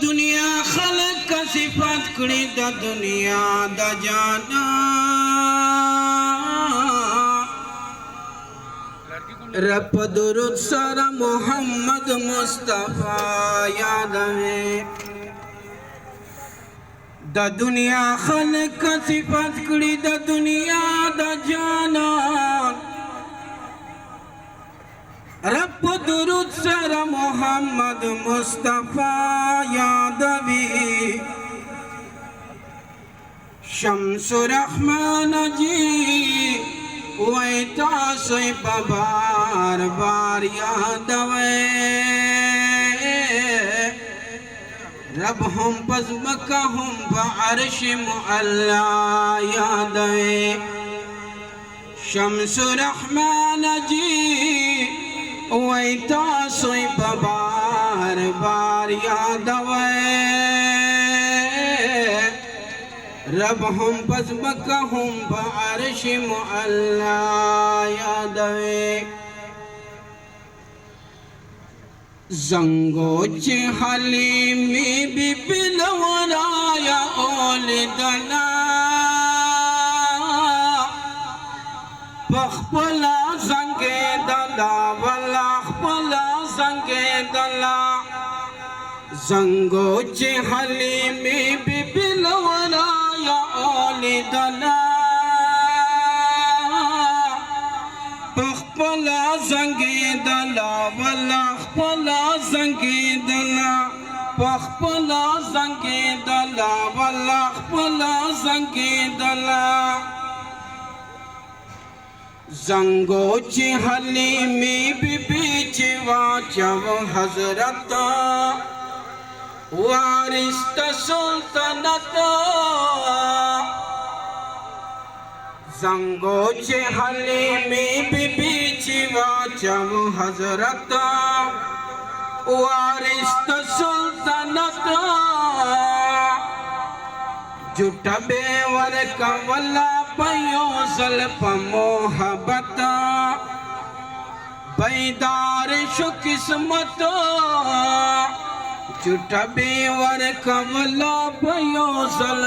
दुनिया खलक का सिफत कड़ी द दुनिया द जाना रब दुरूद सर मोहम्मद मुस्तफा याद है द दुनिया खलक का सिफत कड़ी द दुनिया द जाना रब दुरूद सर मोहम्मद मुस्तफा यादवी शम्सु रहमान जी वैता से बार बार यादवे रब हम पज़मका हम बअर्श मुअल्ला यादवे शम्सु रहमान जी वैता सोई बार बार यादवे रब हम पज़मका हम बअर्श मुअल्ला यादवे ज़ंगोचे हलीमी बिलवराया ओलिदना पखपला ज़ंगे दला वला खपला ज़ंगे दला ज़ंगोचे हलीमी बिलवराया ओलिदना पखपला ज़ंगे दला वला खपला ज़ंगे दला पखपला ज़ंगे दला वला खपला ज़ंगे दला ज़ंगोचे हलीमी बीच वाचव हज़रत वारिस सुल्तानत ज़ंगोचे हलीमी बीच वाचव हज़रत वारिस सुल्तानत जुटबे वर कवला पयो ज़ल्फ़ मोहब्बत बैदार शु किस्मत जुटबे वर कवला पयो ज़ल्फ़